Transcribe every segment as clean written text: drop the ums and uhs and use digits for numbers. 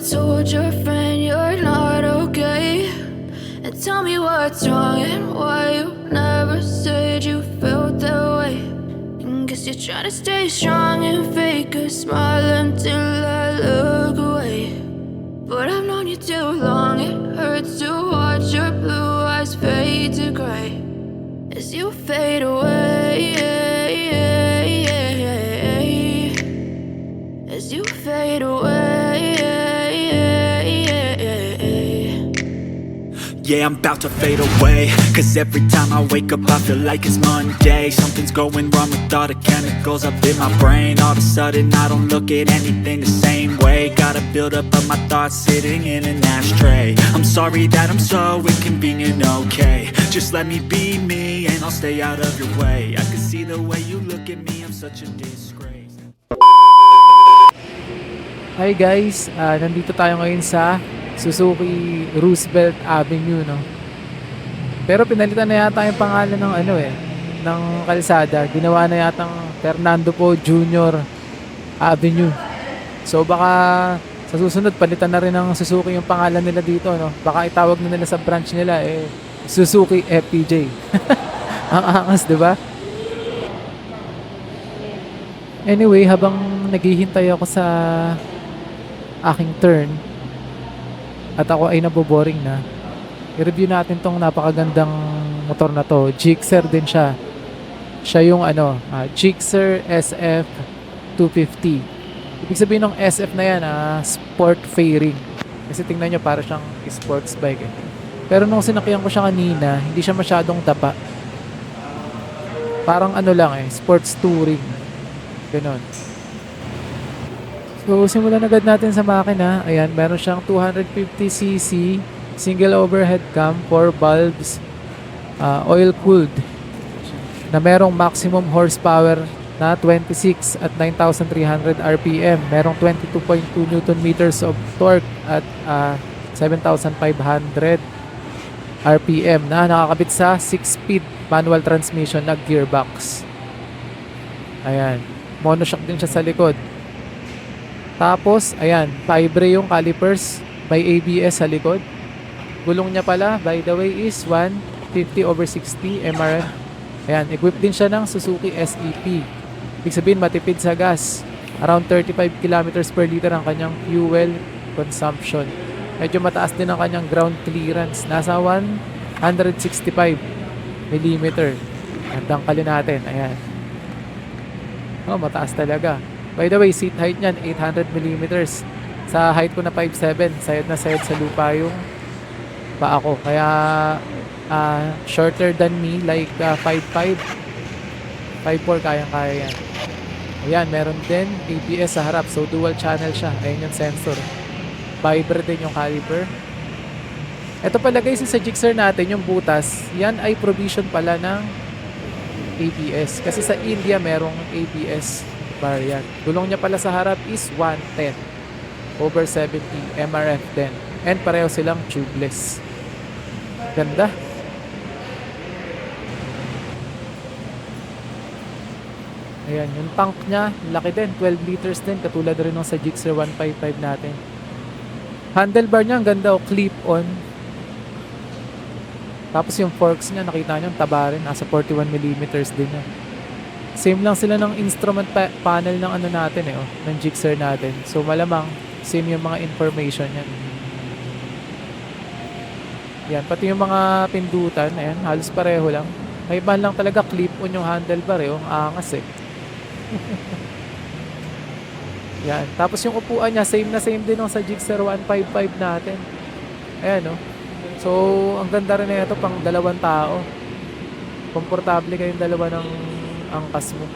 told your friend you're not okay? And tell me what's wrong and why you never said you felt that way. And guess you're trying to stay strong and fake a smile until I look away. But I've known you too long, it hurts to watch your blue eyes fade to gray as you fade away. As you fade away. Yeah, I'm about to fade away, cause every time I wake up I feel like it's Monday. Something's going wrong with all the chemicals up in my brain. All of a sudden I don't look at anything the same way. Gotta build up of my thoughts sitting in an ashtray. I'm sorry that I'm so inconvenient, okay? Just let me be me and I'll stay out of your way. I can see the way you look at me, I'm such a disgrace. Hi guys, nandito tayo ngayon sa Suzuki Roosevelt Avenue, no? Pero pinalitan na yata yung pangalan ng ng kalsada. Ginawa na yata Fernando Po Jr. Avenue. So baka sa susunod palitan na rin ng Suzuki yung pangalan nila dito, no? Baka itawag na nila sa branch nila Suzuki FPJ. Ang angas, 'di ba? Anyway, habang naghihintay ako sa aking turn at ako ay naboboring na, i-review natin tong napakagandang motor na to. Gixxer din siya. Siya yung Gixxer SF 250. Ibig sabihin ng SF na yan, sport fairing. Kasi tingnan nyo, para siyang sports bike Pero nung sinakyan ko siya kanina, hindi siya masyadong tapa. Parang sports touring. Ganon. So, simulan agad natin sa makina. Ayan, meron siyang 250cc, single overhead cam, 4 bulbs, oil-cooled, na merong maximum horsepower na 26 at 9,300 RPM. Merong 22.2 Newton meters of torque at 7,500 RPM na nakakabit sa 6-speed manual transmission na gearbox. Ayan, monoshock din siya sa likod. Tapos, ayan, Fibre yung calipers, may ABS sa likod. Gulong niya pala, by the way, is 150/60 MRF. Ayan, equipped din siya ng Suzuki SEP. Ibig sabihin, matipid sa gas. Around 35 kilometers per liter ang kanyang fuel consumption. Medyo mataas din ang kanyang ground clearance. Nasa 165 mm. Dangkalin natin, ayan. Mataas talaga. By the way, seat height niyan 800 mm. Sa height ko na 5'7", sayad na sayad sa lupa yung paa ko. Kaya shorter than me, like 5'5", 5'4", kayang-kaya yan. Ayan, meron din ABS sa harap. So dual channel siya. Ayan yung sensor. Fiber din yung caliper. Ito pala guys, sa Gixxer natin, yung butas, yan ay provision pala ng ABS. Kasi sa India merong ABS variant. Gulong niya pala sa harap is 110/70 MRF din. And pareho silang tubeless. Ganda. Ayan, yung tank niya, laki din. 12 liters din. Katulad rin nung sa Gixxer 155 natin. Handlebar niya, ang ganda. Clip-on. Tapos yung forks niya, nakita niyo, taba rin. Nasa 41mm din yan. Same lang sila ng instrument panel ng natin ng Gixxer natin. So malamang same yung mga information yan. Yan, pati yung mga pindutan, ayan, halos pareho lang. May iba lang talaga clip-on yung handlebar ang angas Yan, tapos yung upuan niya, same na same din sa Gixxer 155 natin. Ayan So, ang ganda rin na ito pang dalawang tao. Komportable kayong dalawa ng angkas mo.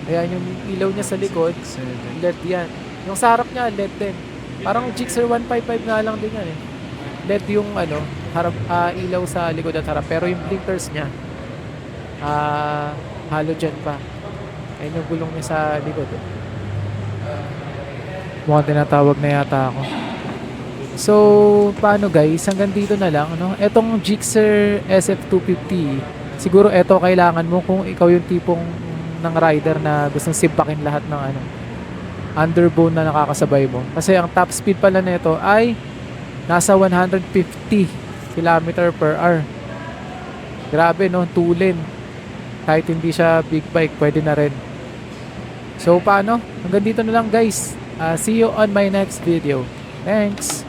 Ayan yung ilaw niya sa likod, LED yan. Yung sa harap niya, LED din. Parang Gixxer 155 nga lang din yan LED yung harap, ilaw sa likod at harap. Pero yung blinkers niya, halogen pa. Ayan yung gulong niya sa likod Mukhang tinatawag na yata ako. So, paano guys? Hanggang dito na lang, Etong Gixxer SF250, siguro eto kailangan mo kung ikaw yung tipong ng rider na gustong simpakin lahat ng underbone na nakakasabay mo. Kasi ang top speed pala nito ay nasa 150 km per hour. Grabe no, 2 lane. Kahit hindi siya big bike, pwede na rin. So paano? Hanggang dito na lang guys. See you on my next video. Thanks!